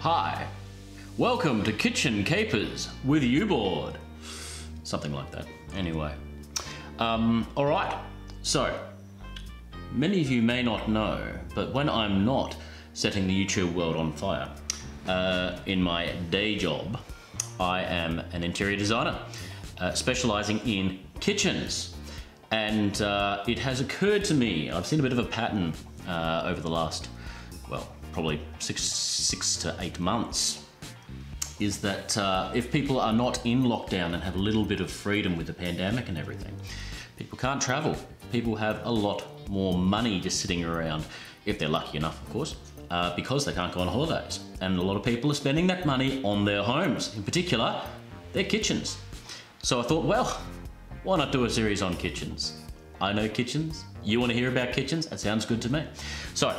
Hi, welcome to Kitchen Capers with YouBored. Something like that. Anyway, all right. So, many of you may not know, but when I'm not setting the YouTube world on fire, in my day job, I am an interior designer, specializing in kitchens. And it has occurred to me, I've seen a bit of a pattern over the last, well, probably six to 8 months, is that if people are not in lockdown and have a little bit of freedom with the pandemic and everything, people can't travel. People have a lot more money just sitting around, if they're lucky enough, of course, because they can't go on holidays. And a lot of people are spending that money on their homes, in particular, their kitchens. So I thought, well, why not do a series on kitchens? I know kitchens. You want to hear about kitchens? That sounds good to me. So,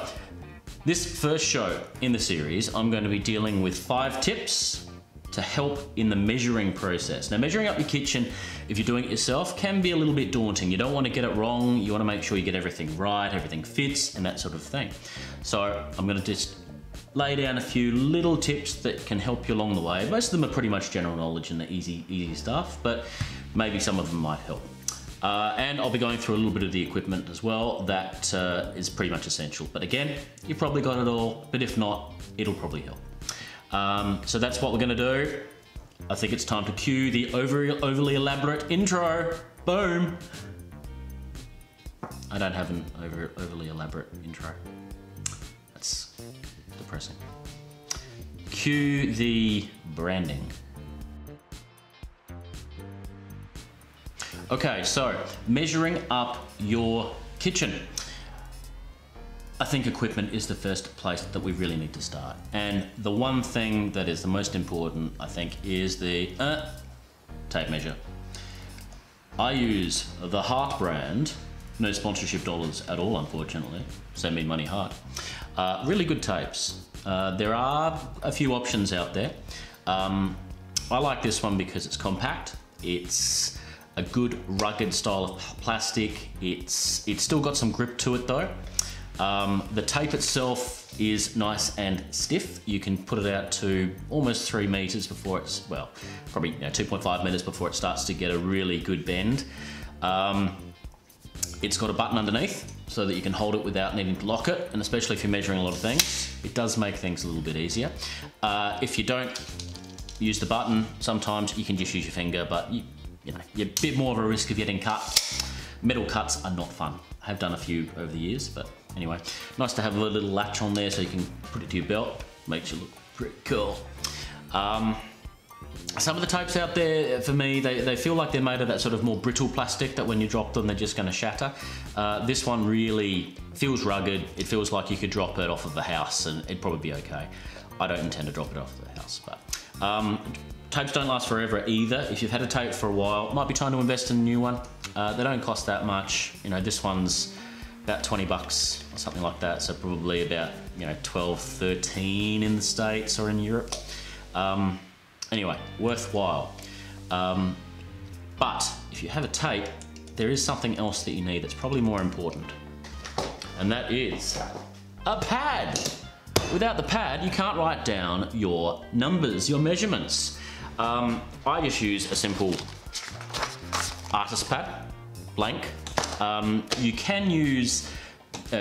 this first show in the series, I'm going to be dealing with 5 tips to help in the measuring process. Now, measuring up your kitchen, if you're doing it yourself, can be a little bit daunting. You don't want to get it wrong. You want to make sure you get everything right, everything fits, and that sort of thing. So, I'm going to just lay down a few little tips that can help you along the way. Most of them are pretty much general knowledge and the easy stuff, but maybe some of them might help. And I'll be going through a little bit of the equipment as well that is pretty much essential. But again, you've probably got it all, but if not, it'll probably help. So that's what we're gonna do. I think it's time to cue the overly elaborate intro. Boom. I don't have an overly elaborate intro. That's depressing. Cue the branding. Okay, so measuring up your kitchen. I think equipment is the first place that we really need to start. And the one thing that is the most important, I think, is the tape measure. I use the Heart brand. No sponsorship dollars at all, unfortunately. Send me money, Heart. Really good tapes. There are a few options out there. I like this one because it's compact. It's a good rugged style of plastic. It's still got some grip to it though. The tape itself is nice and stiff. You can put it out to almost 3 meters before it's, well, probably 2.5 meters before it starts to get a really good bend. It's got a button underneath so that you can hold it without needing to lock it, and especially if you're measuring a lot of things, it does make things a little bit easier. If you don't use the button, sometimes you can just use your finger, but you're a bit more of a risk of getting cut. Metal cuts are not fun. I have done a few over the years, but anyway. Nice to have a little latch on there so you can put it to your belt. Makes you look pretty cool. Some of the tapes out there, for me, they feel like they're made of that sort of more brittle plastic that when you drop them, they're just gonna shatter. This one really feels rugged. It feels like you could drop it off of the house and it'd probably be okay. I don't intend to drop it off the house, but tapes don't last forever either. If you've had a tape for a while, it might be time to invest in a new one. They don't cost that much. You know, this one's about 20 bucks or something like that. So probably about, 12, 13 in the States or in Europe. Anyway, worthwhile. But if you have a tape, there is something else that you need that's probably more important. And that is a pad. Without the pad, you can't write down your numbers, your measurements. I just use a simple artist pad, blank. You can use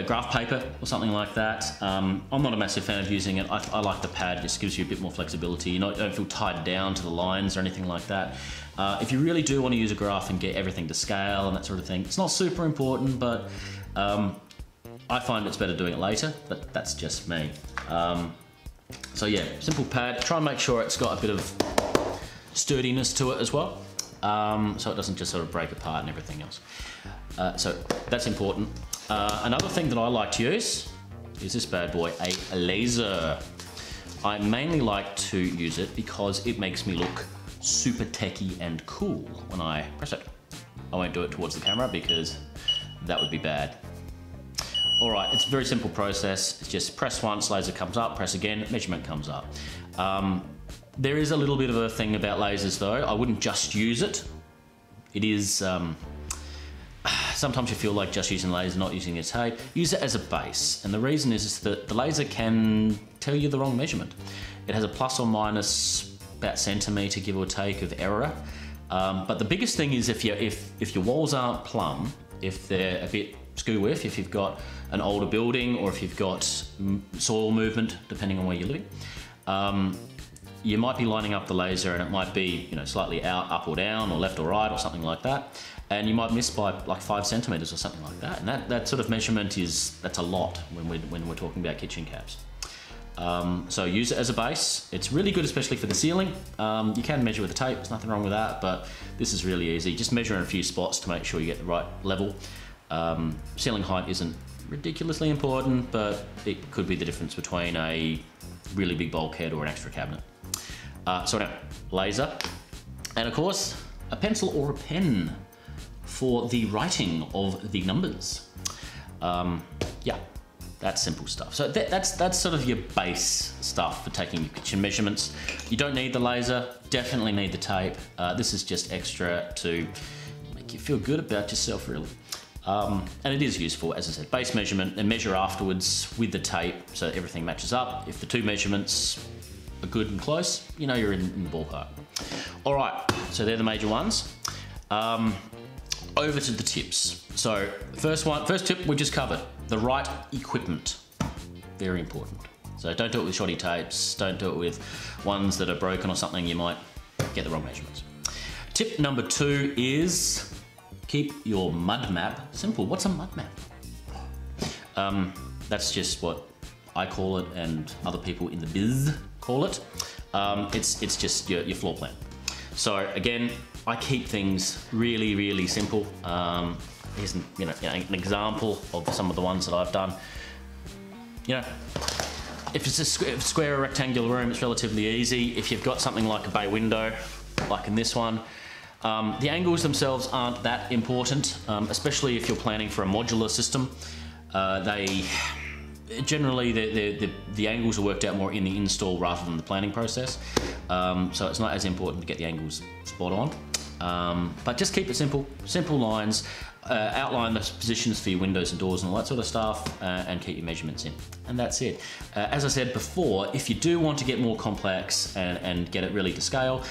graph paper or something like that. I'm not a massive fan of using it. I like the pad, it just gives you a bit more flexibility. You don't feel tied down to the lines or anything like that. If you really do want to use a graph and get everything to scale and that sort of thing, it's not super important, but I find it's better doing it later, but that's just me. So yeah, simple pad. Try and make sure it's got a bit of sturdiness to it as well, so it doesn't just sort of break apart and everything else. So that's important. Another thing that I like to use is this bad boy, a laser. I mainly like to use it because it makes me look super techie and cool when I press it. I won't do it towards the camera because that would be bad. All right, it's a very simple process. It's just press once, laser comes up, press again, measurement comes up. There is a little bit of a thing about lasers though. I wouldn't just use it. It is, sometimes you feel like just using laser, not using a tape. Use it as a base. And the reason is that the laser can tell you the wrong measurement. It has a plus or minus about centimetre, give or take, of error. But the biggest thing is if your walls aren't plumb, if they're a bit skew with, if you've got an older building or if you've got soil movement, depending on where you're living, you might be lining up the laser and it might be, you know, slightly out, up or down, or left or right, or something like that. And you might miss by like 5 centimeters or something like that. And that sort of measurement that's a lot when we're talking about kitchen caps. So use it as a base. It's really good, especially for the ceiling. You can measure with a tape, there's nothing wrong with that, but this is really easy. Just measure in a few spots to make sure you get the right level. Ceiling height isn't ridiculously important, but it could be the difference between a really big bulkhead or an extra cabinet. So now, laser, and of course, a pencil or a pen for the writing of the numbers. Yeah, that's simple stuff. So that's sort of your base stuff for taking your kitchen measurements. You don't need the laser, definitely need the tape. This is just extra to make you feel good about yourself, really. And it is useful, as I said, base measurement, and measure afterwards with the tape so that everything matches up. If the two measurements are good and close, you know you're in the ballpark. All right, so they're the major ones. Over to the tips. So first tip we just covered, the right equipment. Very important. So don't do it with shoddy tapes, don't do it with ones that are broken or something, you might get the wrong measurements. Tip number 2 is keep your Mudmap simple. What's a Mudmap? That's just what I call it and other people in the biz call it. It's just your floor plan. So again, I keep things really, really simple. Here's an an example of some of the ones that I've done. You know, if it's a square or rectangular room, it's relatively easy. If you've got something like a bay window, like in this one, the angles themselves aren't that important, especially if you're planning for a modular system. Generally, the angles are worked out more in the install rather than the planning process. So it's not as important to get the angles spot on. But just keep it simple, simple lines, outline the positions for your windows and doors and all that sort of stuff, and keep your measurements in. And that's it. As I said before, if you do want to get more complex and get it really to scale,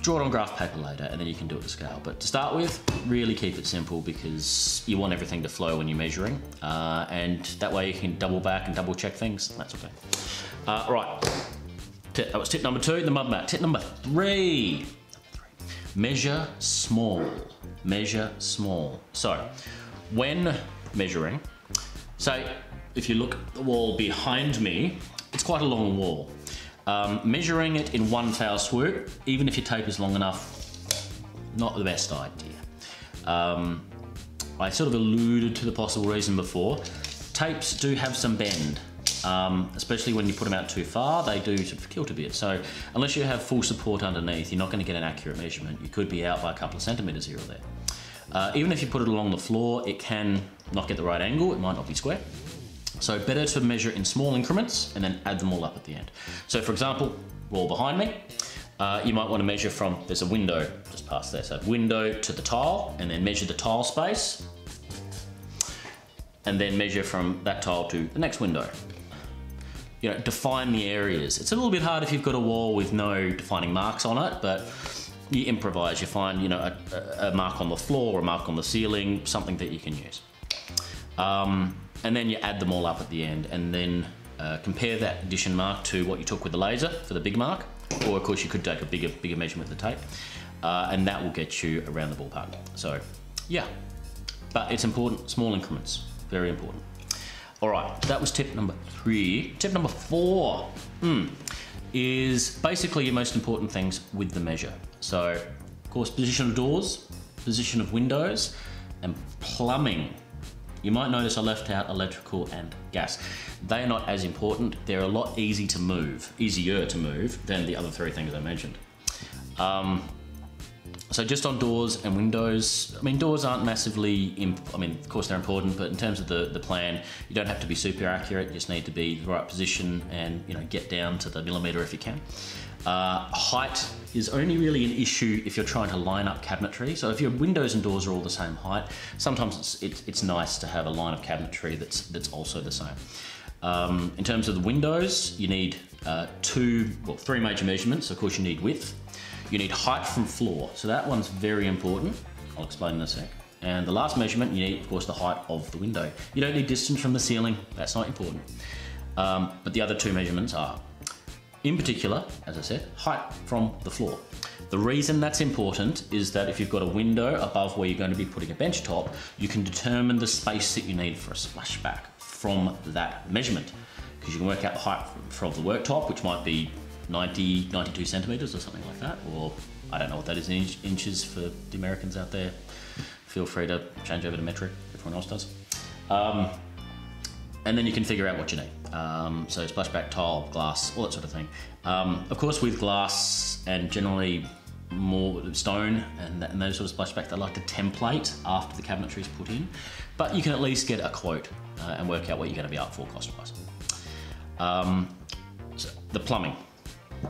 draw it on graph paper later and then you can do it to scale. But to start with, really keep it simple because you want everything to flow when you're measuring. And that way you can double back and double check things. That's okay. Right, that was tip number 2, the Mudmap. Tip number 3, measure small. Measure small. So when measuring, say if you look at the wall behind me, it's quite a long wall. Measuring it in one foul swoop, even if your tape is long enough, not the best idea. I sort of alluded to the possible reason before. Tapes do have some bend, especially when you put them out too far, they do sort of kilt a bit. So unless you have full support underneath, you're not going to get an accurate measurement. You could be out by a couple of centimeters here or there. Even if you put it along the floor, it can not get the right angle, it might not be square. So better to measure in small increments and then add them all up at the end. So for example, wall behind me, you might want to measure from, there's a window just past there, so window to the tile, and then measure the tile space, and then measure from that tile to the next window. You know, define the areas. It's a little bit hard if you've got a wall with no defining marks on it, but you improvise, you find, you know, a mark on the floor or a mark on the ceiling, something that you can use. And then you add them all up at the end, and then compare that addition mark to what you took with the laser for the big mark, or of course you could take a bigger measurement with the tape, and that will get you around the ballpark. So yeah, but it's important, small increments, very important. All right, that was tip number 3. Tip number 4 is basically your most important things with the measure. So of course, position of doors, position of windows, and plumbing. You might notice I left out electrical and gas. They are not as important. They're a lot easier to move than the other 3 things I mentioned. So just on doors and windows, I mean, doors aren't massively, of course they're important, but in terms of the plan, you don't have to be super accurate. You just need to be the right position and, you know, get down to the millimeter if you can. Height is only really an issue if you're trying to line up cabinetry. So if your windows and doors are all the same height, sometimes it's nice to have a line of cabinetry that's also the same. In terms of the windows, you need three major measurements. Of course, you need width. You need height from floor. So that one's very important. I'll explain in a sec. And the last measurement, you need, of course, the height of the window. You don't need distance from the ceiling. That's not important. But the other two measurements are, in particular, as I said, height from the floor. The reason that's important is that if you've got a window above where you're going to be putting a bench top, you can determine the space that you need for a splashback from that measurement. Because you can work out the height from the worktop, which might be 90, 92 centimeters or something like that. Or I don't know what that is in inches for the Americans out there. Feel free to change over to metric, everyone else does. And then you can figure out what you need. So splashback, tile, glass, all that sort of thing. Of course, with glass and generally more stone and those sort of splashback, they like to template after the cabinetry is put in, but you can at least get a quote and work out what you're going to be up for cost-wise. So the plumbing.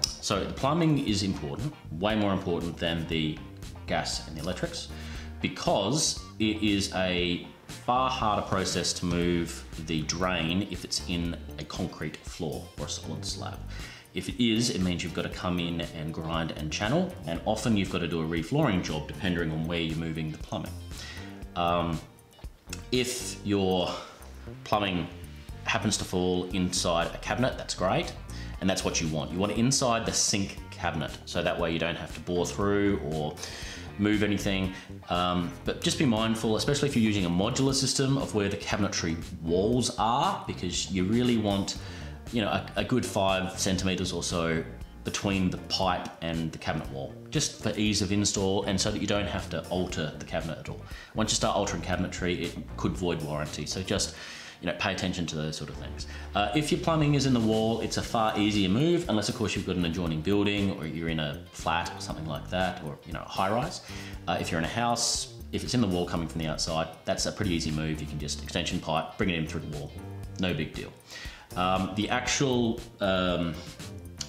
So the plumbing is important, way more important than the gas and the electrics, because it is a far harder process to move the drain if it's in a concrete floor or a solid slab. If it is, it means you've got to come in and grind and channel, and often you've got to do a reflooring job depending on where you're moving the plumbing. If your plumbing happens to fall inside a cabinet, that's great, and that's what you want. You want it inside the sink cabinet, so that way you don't have to bore through or move anything. But just be mindful, especially if you're using a modular system, of where the cabinetry walls are, because you really want, you know, a good 5 centimeters or so between the pipe and the cabinet wall, just for ease of install and so that you don't have to alter the cabinet at all. Once you start altering cabinetry, it could void warranty. So just, you know, pay attention to those sort of things. If your plumbing is in the wall, it's a far easier move, unless of course you've got an adjoining building or you're in a flat or something like that, or, you know, a high rise. If you're in a house, if it's in the wall coming from the outside, that's a pretty easy move. You can just extension pipe, bring it in through the wall. No big deal. The actual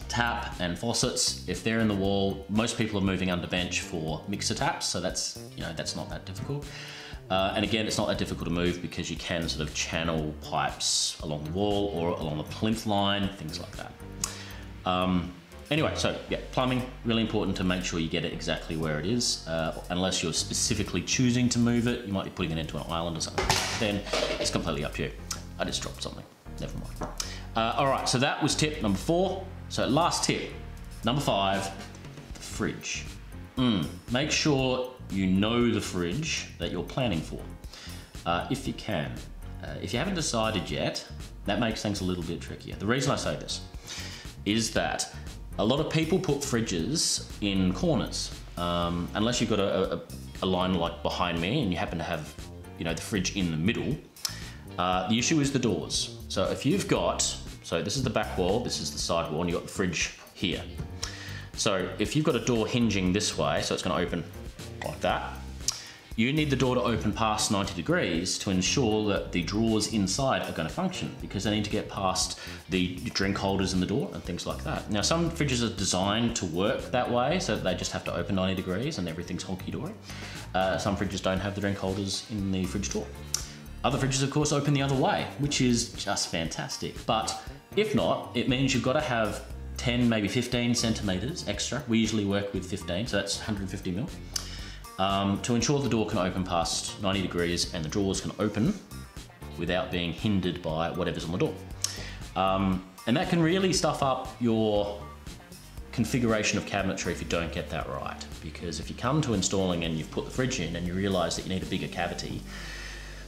tap and faucets, if they're in the wall, most people are moving under bench for mixer taps, so that's, you know, that's not that difficult. And again, it's not that difficult to move because you can sort of channel pipes along the wall or along the plinth line, things like that. Anyway, so yeah, plumbing, really important to make sure you get it exactly where it is. Unless you're specifically choosing to move it, you might be putting it into an island or something. Then it's completely up to you. I just dropped something, never mind. All right, so that was tip number 4. So last tip, number 5, the fridge. Make sure you know the fridge that you're planning for, if you can. If you haven't decided yet, that makes things a little bit trickier. The reason I say this is that a lot of people put fridges in corners, unless you've got a line like behind me and you happen to have, you know, the fridge in the middle. The issue is the doors. So if you've got, so this is the back wall, this is the side wall, and you've got the fridge here. So if you've got a door hinging this way, so it's going to open like that, you need the door to open past 90 degrees to ensure that the drawers inside are going to function, because they need to get past the drink holders in the door and things like that. Now, some fridges are designed to work that way, so they just have to open 90 degrees and everything's honky-dory. Some fridges don't have the drink holders in the fridge door. Other fridges, of course, open the other way, which is just fantastic. But if not, it means you've got to have 10, maybe 15 centimeters extra. We usually work with 15, so that's 150 mil. To ensure the door can open past 90 degrees and the drawers can open without being hindered by whatever's on the door. And that can really stuff up your configuration of cabinetry if you don't get that right. Because if you come to installing and you've put the fridge in and you realize that you need a bigger cavity,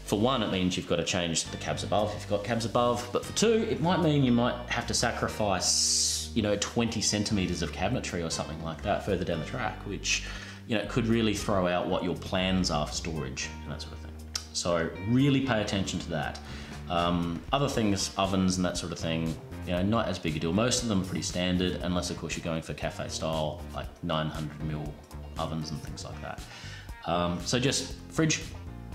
for one, it means you've got to change the cabs above if you've got cabs above, but for two, it might mean you might have to sacrifice, you know, 20 centimeters of cabinetry or something like that further down the track, which, you know, could really throw out what your plans are for storage and that sort of thing. So really pay attention to that. Other things, ovens and that sort of thing, you know, not as big a deal. Most of them are pretty standard, unless of course you're going for cafe style, like 900 mil ovens and things like that. So just fridge,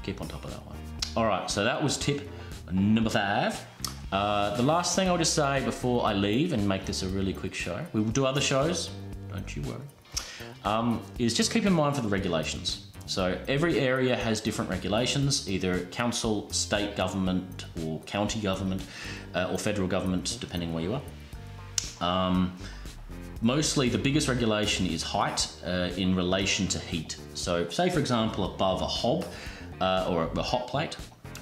keep on top of that one. All right, so that was tip number 5. The last thing I'll just say before I leave and make this a really quick show, we will do other shows, don't you worry, is just keep in mind for the regulations. So every area has different regulations, either council, state government, or county government, or federal government, depending where you are. Mostly the biggest regulation is height in relation to heat. So say for example above a hob or a hot plate,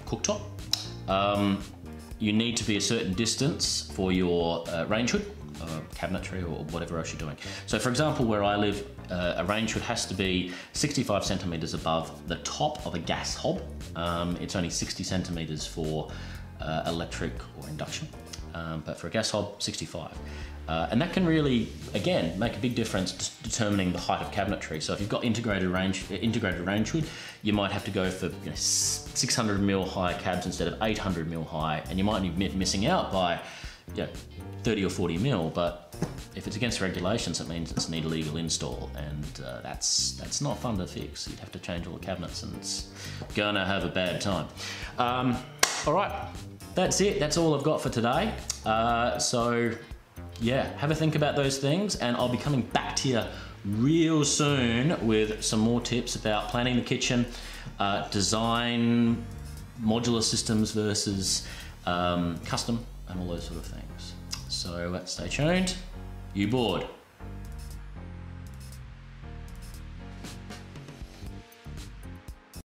cooktop, you need to be a certain distance for your range hood, cabinetry or whatever else you're doing. So for example, where I live, a range hood has to be 65 centimeters above the top of a gas hob. It's only 60 centimeters for electric or induction, but for a gas hob, 65. And that can really, again, make a big difference determining the height of cabinetry. So if you've got integrated range hood, you might have to go for 600 mil high cabs instead of 800 mil high, and you might be missing out by 30 or 40 mil. But if it's against regulations, it means it's an illegal install, and that's not fun to fix. You'd have to change all the cabinets, and it's gonna have a bad time. All right, that's it. That's all I've got for today. So yeah, have a think about those things, and I'll be coming back to you real soon with some more tips about planning the kitchen, design, modular systems versus custom, and all those sort of things. So stay tuned. YouBored.